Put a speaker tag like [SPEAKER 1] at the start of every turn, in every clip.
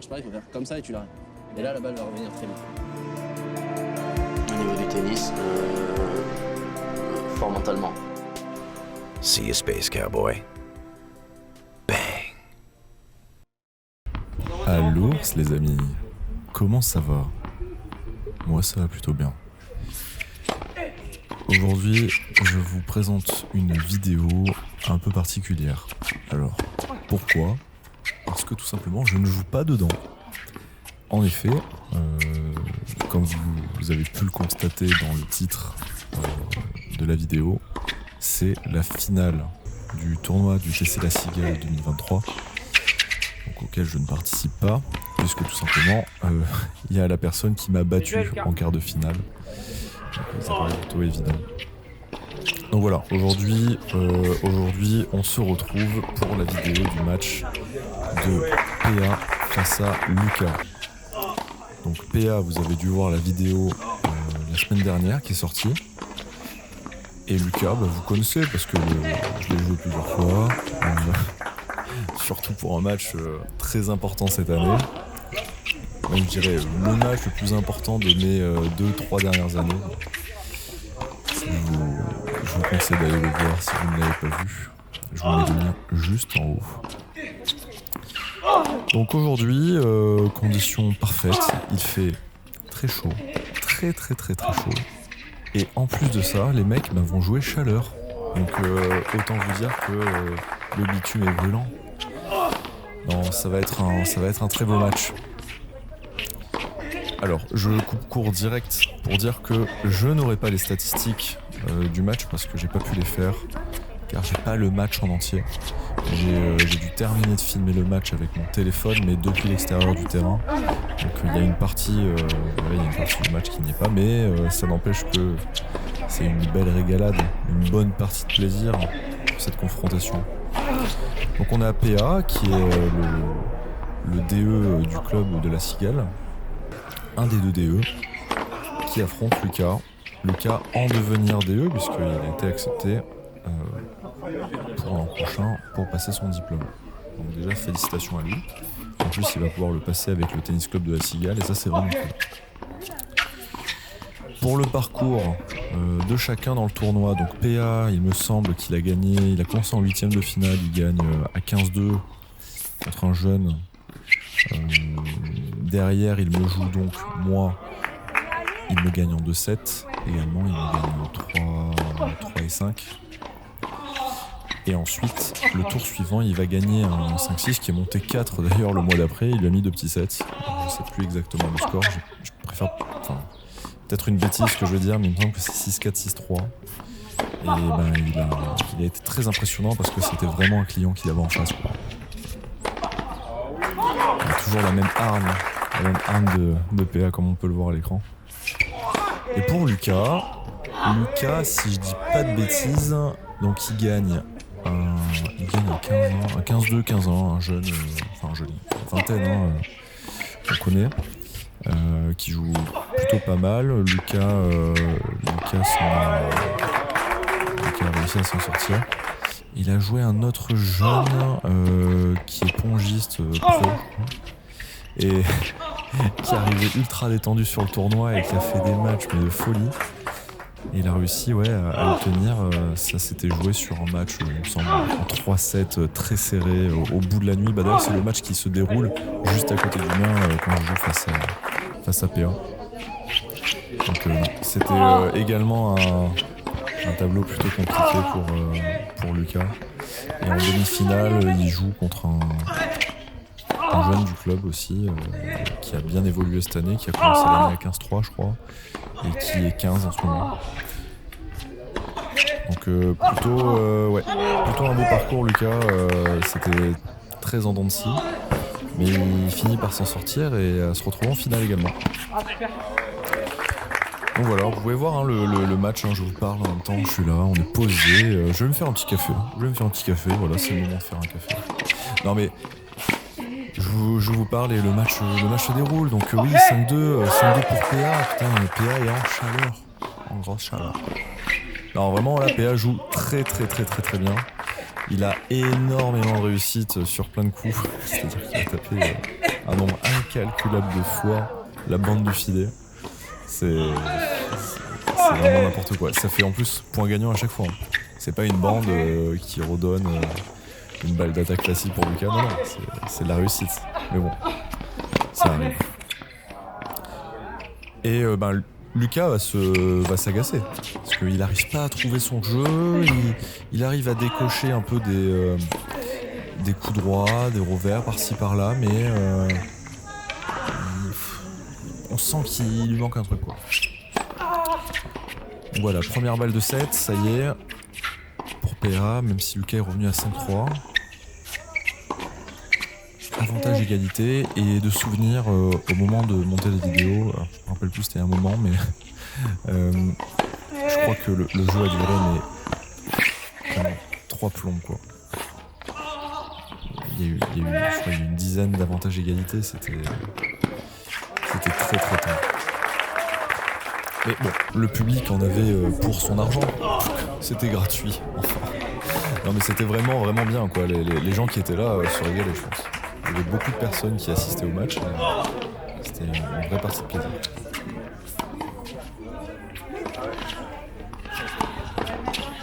[SPEAKER 1] marche pas, il faut faire comme ça et tu l'arrêtes. Et là, la balle va revenir très vite.
[SPEAKER 2] Au niveau du tennis, fort mentalement.
[SPEAKER 3] See you, Space Cowboy. Bang.
[SPEAKER 4] À l'ours, les amis. Comment ça va? Moi, ça va plutôt bien. Aujourd'hui, je vous présente une vidéo un peu particulière. Alors, pourquoi? Parce que tout simplement, je ne joue pas dedans. En effet, comme vous avez pu le constater dans le titre de la vidéo, c'est la finale du tournoi du TC La Cigale 2023, donc auquel je ne participe pas, puisque tout simplement, il y a la personne qui m'a battu en quart de finale. Donc, ça paraît plutôt évident. Donc voilà, aujourd'hui, on se retrouve pour la vidéo du match de PA face à Lucas. Donc PA, vous avez dû voir la vidéo la semaine dernière qui est sortie. Et Lucas, vous connaissez parce que je l'ai joué plusieurs fois. Surtout pour un match très important cette année. Même je dirais le match le plus important de mes 2-3 dernières années. Je vous conseille d'aller le voir si vous ne l'avez pas vu. Je vous mets le lien juste en haut. Donc aujourd'hui, conditions parfaites, il fait très chaud, très chaud. Et en plus de ça, les mecs vont jouer chaleur. Donc autant vous dire que le bitume est brûlant. Non, ça va être un très beau match. Alors, je coupe court direct pour dire que je n'aurai pas les statistiques du match parce que j'ai pas pu les faire, car j'ai pas le match en entier. J'ai dû terminer de filmer le match avec mon téléphone, mais depuis l'extérieur du terrain. Donc il y a une partie du match qui n'y est pas, mais ça n'empêche que c'est une belle régalade, une bonne partie de plaisir pour cette confrontation. Donc on a PA qui est le DE du club de la Cigale, un des deux DE, qui affronte Lucas. Lucas en devenir DE puisqu'il a été accepté pour l'an prochain pour passer son diplôme. Donc déjà félicitations à lui. En plus il va pouvoir le passer avec le tennis club de la Cigale et ça c'est vraiment cool. Pour le parcours de chacun dans le tournoi, donc PA il me semble qu'il a gagné, il a commencé en 8ème de finale, il gagne à 15-2 contre un jeune. Derrière il me joue donc moi, il me gagne en 2-7 également, il me gagne en 3 et 5. Et ensuite, le tour suivant, il va gagner un 5-6 qui est monté 4 d'ailleurs le mois d'après. Il lui a mis 2 petits sets. Je ne sais plus exactement le score. Je préfère. Enfin, peut-être une bêtise que je veux dire, mais il me semble que c'est 6-4, 6-3. Et il a été très impressionnant parce que c'était vraiment un client qu'il avait en face. Il a toujours la même arme de PA comme on peut le voir à l'écran. Et pour Lucas, si je dis pas de bêtises, donc il gagne à 15 ans, 15 ans, un jeune, une vingtaine, qu'on connaît, qui joue plutôt pas mal. Lucas a réussi à s'en sortir. Il a joué un autre jeune qui est pongiste pro et qui est arrivé ultra détendu sur le tournoi et qui a fait des matchs mais de folie. Et il a réussi à obtenir, ça s'était joué sur un match, il me semble, en 3-7 très serré au bout de la nuit. D'ailleurs c'est le match qui se déroule juste à côté du mien quand je joue face à PA. Donc c'était également un tableau plutôt compliqué pour Lucas. Et en demi-finale, il joue contre un jeune du club aussi, qui a bien évolué cette année, qui a commencé l'année à 15-3 je crois, et qui est 15 en ce moment. Donc plutôt un beau parcours Lucas, c'était très en dents de scie, mais il finit par s'en sortir et se retrouve en finale également. Donc voilà, vous pouvez voir le match, je vous parle en même temps, je suis là, on est posé, je vais me faire un petit café, voilà, c'est le moment de faire un café. Non mais je vous parle et le match se déroule, donc oui, 5-2 pour PA, putain, PA est en chaleur, en grosse chaleur. Non, vraiment, là, PA joue très bien. Il a énormément de réussite sur plein de coups, c'est-à-dire qu'il a tapé un nombre incalculable de fois la bande du filet. C'est vraiment n'importe quoi. Ça fait en plus point gagnant à chaque fois. C'est pas une bande qui redonne une balle d'attaque facile pour Lucas. Non, c'est de la réussite. Mais bon, ça arrive. Et Lucas va s'agacer. Parce qu'il n'arrive pas à trouver son jeu. Il arrive à décocher un peu des coups droits, des revers par-ci par-là, mais on sent qu'il lui manque un truc, quoi. Donc voilà, première balle de 7, ça y est, pour PA, même si Lucas est revenu à 5-3. Avantage égalité, et de souvenir au moment de monter la vidéo, alors, je me rappelle plus c'était un moment, mais je crois que le jeu a duré mais 3 plombs, quoi. Il y a eu, je crois, une dizaine d'avantages égalité, c'était très très tard. Mais bon, le public en avait pour son argent, c'était gratuit, enfin. Non mais c'était vraiment vraiment bien, quoi. Les gens qui étaient là se régalaient, je pense. Il y avait beaucoup de personnes qui assistaient au match, c'était une vraie partie de plaisir.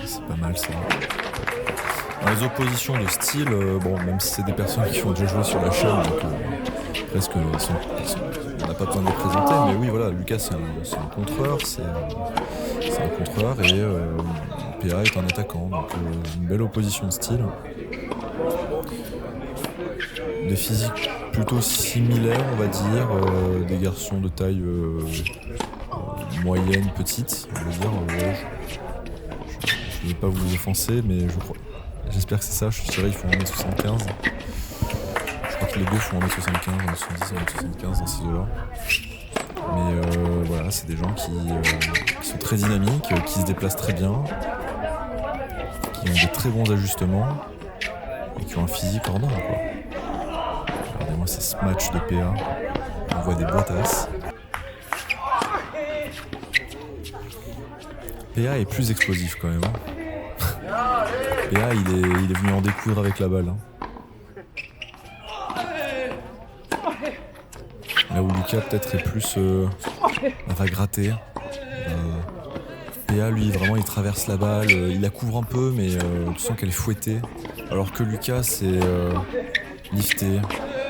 [SPEAKER 4] C'est pas mal ça. Dans les oppositions de style, bon, même si c'est des personnes qui ont déjà joué sur la chaîne, donc presque on n'a pas besoin de les présenter, mais oui, voilà, Lucas c'est un contreur, c'est un contreur, et PA est un attaquant, donc une belle opposition de style. Des physiques plutôt similaires, on va dire, des garçons de taille moyenne, petite, on va dire. Je ne vais pas vous offenser, mais j'espère que c'est ça, je dirais qu'ils font 1m75. Je crois que les deux font 1m75, 1m70, 1m75 dans ces deux-là. Mais voilà, c'est des gens qui sont très dynamiques, qui se déplacent très bien, qui ont des très bons ajustements et qui ont un physique hors norme, quoi. Regardez-moi ces smatchs de PA, on voit des boitasses. PA est plus explosif quand même. PA il est venu en découdre avec la balle. Là où Lucas peut-être est plus va gratter. PA lui vraiment il traverse la balle, il la couvre un peu mais tu sens qu'elle est fouettée. Alors que Lucas c'est lifté,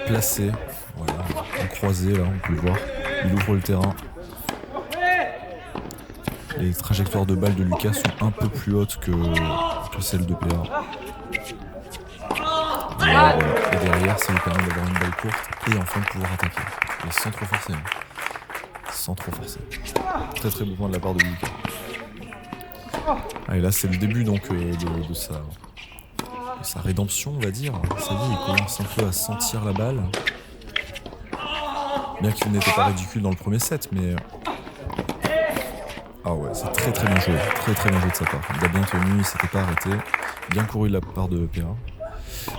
[SPEAKER 4] placé, voilà, en croisé là on peut le voir. Il ouvre le terrain. Les trajectoires de balles de Lucas sont un peu plus hautes que celles de PA. Voilà. Et derrière, ça lui permet d'avoir une balle courte et enfin de pouvoir attaquer. Et sans trop forcer. Sans trop forcer. Très très beau point de la part de Lucas. Et là, c'est le début donc de sa rédemption, on va dire. Ça y est, il commence un peu à sentir la balle. Bien qu'il n'était pas ridicule dans le premier set, mais... Ah ouais, c'est très très bien joué. Très très bien joué de sa part. Il a bien tenu, il s'était pas arrêté. Bien couru de la part de PA.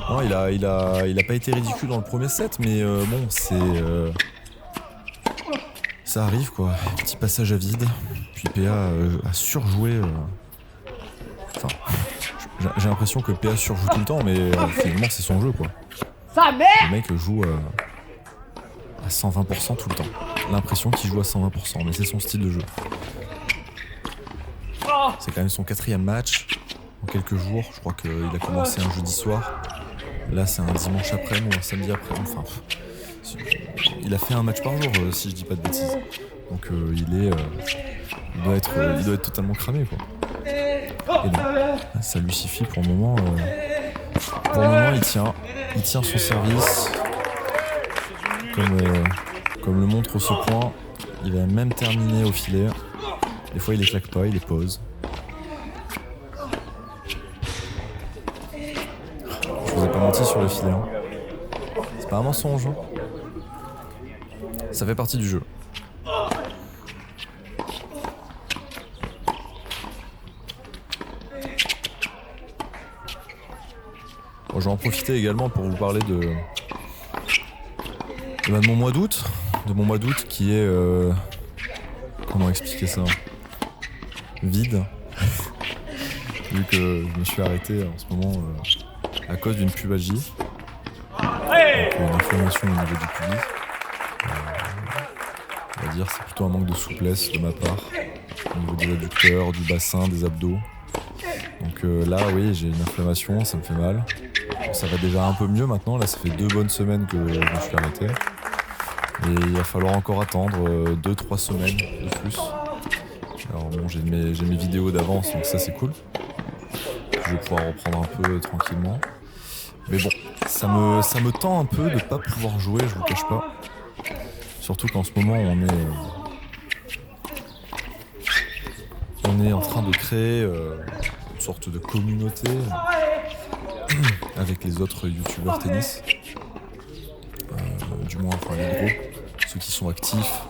[SPEAKER 4] Non, il a pas été ridicule dans le premier set, mais bon, c'est... ça arrive, quoi. Petit passage à vide. Puis PA a surjoué... Enfin, j'ai l'impression que PA surjoue tout le temps, mais finalement, c'est son jeu, quoi. Le mec joue à 120% tout le temps. L'impression qu'il joue à 120%, mais c'est son style de jeu. C'est quand même son 4e match en quelques jours. Je crois qu'il a commencé un jeudi soir. Là, c'est un dimanche après-midi ou un samedi après. Enfin, il a fait un match par jour, si je dis pas de bêtises. Donc, il doit être totalement cramé, quoi. Et donc, ça lui suffit pour le moment. Pour le moment, il tient son service. Comme le montre ce point, il va même terminer au filet. Des fois, il les claque pas, il les pose. Je vous ai pas menti sur le filet. Hein. C'est pas un mensonge. Hein. Ça fait partie du jeu. Bon, je vais en profiter également pour vous parler de mon mois d'août. De mon mois d'août qui est... comment expliquer ça ? Vide. Vu que je me suis arrêté en ce moment à cause d'une pubalgie. Donc une inflammation au niveau du pubis. On va dire c'est plutôt un manque de souplesse de ma part au niveau des adducteurs, du bassin, des abdos. Donc là oui j'ai une inflammation, ça me fait mal. Ça va déjà un peu mieux maintenant, là ça fait 2 bonnes semaines que je me suis arrêté. Et il va falloir encore attendre 2-3 semaines de plus. Alors bon j'ai mes vidéos d'avance donc ça c'est cool. Je vais pouvoir reprendre un peu tranquillement. Mais bon, ça me tend un peu de pas pouvoir jouer, je vous cache pas. Surtout qu'en ce moment on est en train de créer une sorte de communauté avec les autres youtubeurs tennis. Du moins enfin les gros, ceux qui sont actifs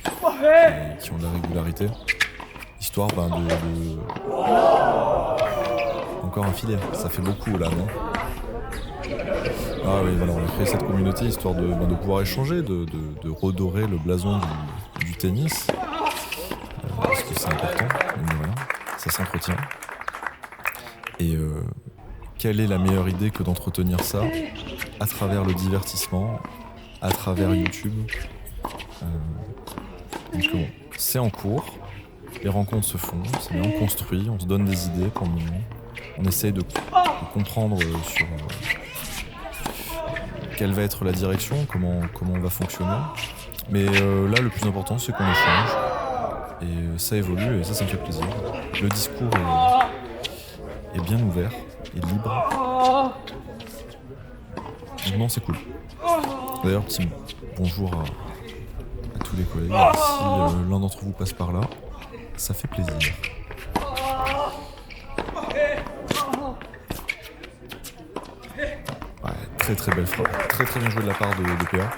[SPEAKER 4] et qui ont de la régularité. Histoire de... Encore un filet, ça fait beaucoup là, non? Ah oui, voilà, on a créé cette communauté histoire de pouvoir échanger, de redorer le blason du tennis. Parce que c'est important, mine de rien, ça s'entretient. Et quelle est la meilleure idée que d'entretenir ça à travers le divertissement, à travers YouTube. Donc bon, c'est en cours, les rencontres se font, c'est bien, on construit, on se donne des idées pour le moment. On essaye de comprendre sur quelle va être la direction, comment on va fonctionner. Mais là, le plus important, c'est qu'on échange. Et ça évolue, et ça me fait plaisir. Le discours est bien ouvert et libre. Donc non, c'est cool. D'ailleurs, petit bonjour à tous les collègues. Si l'un d'entre vous passe par là, ça fait plaisir. Ouais, très très belle frappe. Très très bien joué de la part de PA.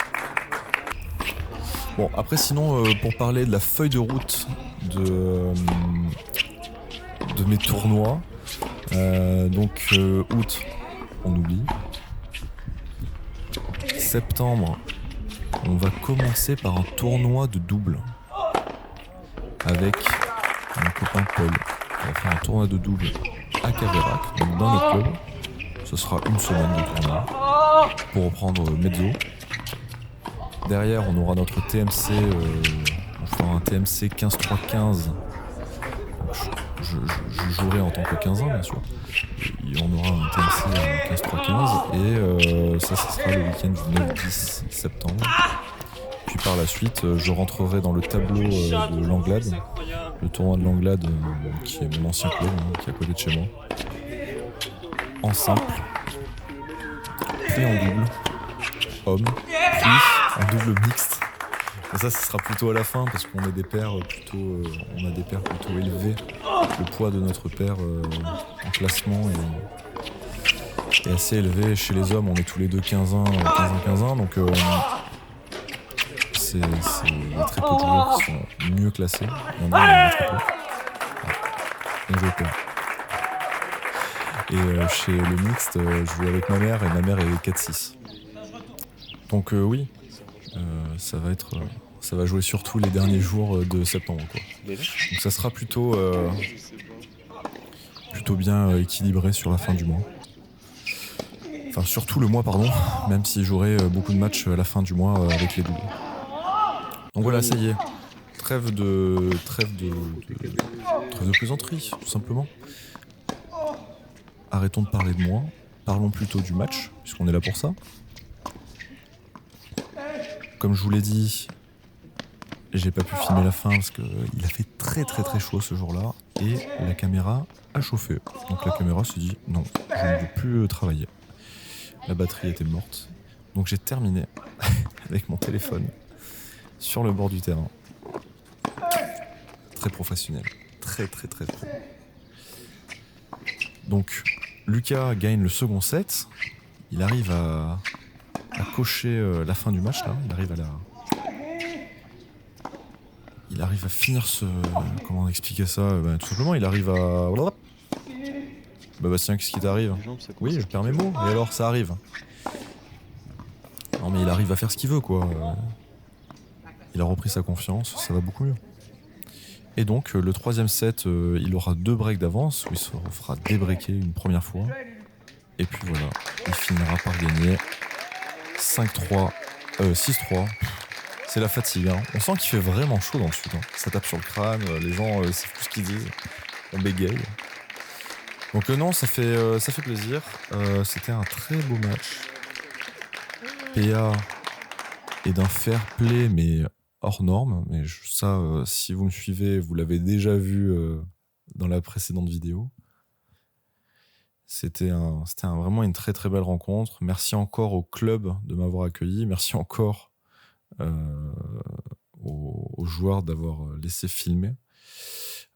[SPEAKER 4] Bon, après sinon, pour parler de la feuille de route de mes tournois, donc août, on oublie. Septembre, on va commencer par un tournoi de double avec mon copain Paul. On va faire un tournoi de double à Caverac, donc dans notre club. Ce sera une semaine de tournoi pour reprendre mezzo. Derrière, on aura notre TMC, on fera un TMC 15-3-15. Je jouerai en tant que 15 ans, bien sûr. Et on aura un TMC 15-3-15 et ça sera le week-end du 9-10 septembre. Puis par la suite, je rentrerai dans le tableau de l'Anglade, le tournoi de l'Anglade qui est mon ancien club, qui est à côté de chez moi. En simple, puis en double, homme, puis en double mixte. Et ça, ce sera plutôt à la fin parce qu'on a des paires plutôt élevées. Le poids de notre paire en classement est assez élevé. Chez les hommes, on est tous les deux 15-1, donc il y a très peu de joueurs qui sont mieux classés. Il y en a très peu. Bien joué, Paul. Et chez le mixte, je joue avec ma mère et ma mère est 4-6. Donc oui, ça va jouer surtout les derniers jours de septembre, quoi. Donc ça sera plutôt bien équilibré sur la fin du mois. Enfin surtout le mois, pardon, même si j'aurai beaucoup de matchs à la fin du mois avec les doubles. Donc voilà, ça y est, trêve de plaisanterie, tout simplement. Arrêtons de parler de moi, parlons plutôt du match, puisqu'on est là pour ça. Comme je vous l'ai dit, j'ai pas pu filmer la fin parce qu'il a fait très très très chaud ce jour-là et la caméra a chauffé. Donc la caméra s'est dit non, je ne veux plus travailler. La batterie était morte. Donc j'ai terminé avec mon téléphone sur le bord du terrain. Très professionnel. Très très très pro. Donc Lucas gagne le second set. Il arrive à cocher la fin du match là. Il arrive à finir ce... Comment expliquer ça? Tout simplement, il arrive à... Bastien, qu'est-ce qui t'arrive? Oui, je perds mes mots. Et alors, ça arrive. Non, mais il arrive à faire ce qu'il veut, quoi. Il a repris sa confiance, ça va beaucoup mieux. Et donc, le troisième set, il aura 2 breaks d'avance, où il se fera débreaker une première fois. Et puis voilà, il finira par gagner 5-3, 6-3. C'est la fatigue. Hein. On sent qu'il fait vraiment chaud dans le sud. Hein. Ça tape sur le crâne, les gens savent plus ce qu'ils disent. On bégaye. Donc non, ça fait plaisir. C'était un très beau match. PA est d'un fair play, mais hors norme. Mais ça, si vous me suivez, vous l'avez déjà vu dans la précédente vidéo. C'était vraiment une très très belle rencontre. Merci encore au club de m'avoir accueilli. Merci encore aux joueurs d'avoir laissé filmer.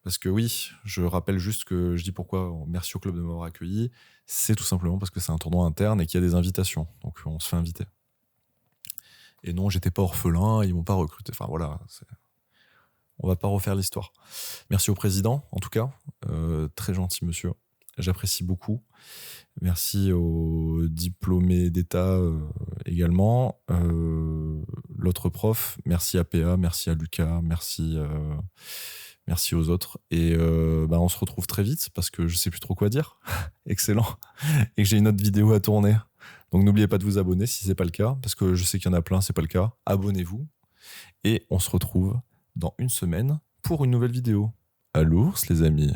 [SPEAKER 4] Parce que oui, je rappelle juste que je dis pourquoi merci au club de m'avoir accueilli. C'est tout simplement parce que c'est un tournoi interne et qu'il y a des invitations. Donc on se fait inviter. Et non, j'étais pas orphelin, ils m'ont pas recruté. Enfin voilà, on va pas refaire l'histoire. Merci au président, en tout cas. Très gentil monsieur. J'apprécie beaucoup. Merci aux diplômés d'État également. L'autre prof, merci à PA, merci à Lucas, merci aux autres. Et on se retrouve très vite parce que je sais plus trop quoi dire. Excellent. Et que j'ai une autre vidéo à tourner. Donc n'oubliez pas de vous abonner si c'est pas le cas, parce que je sais qu'il y en a plein, c'est pas le cas. Abonnez-vous. Et on se retrouve dans une semaine pour une nouvelle vidéo. À l'ours les amis.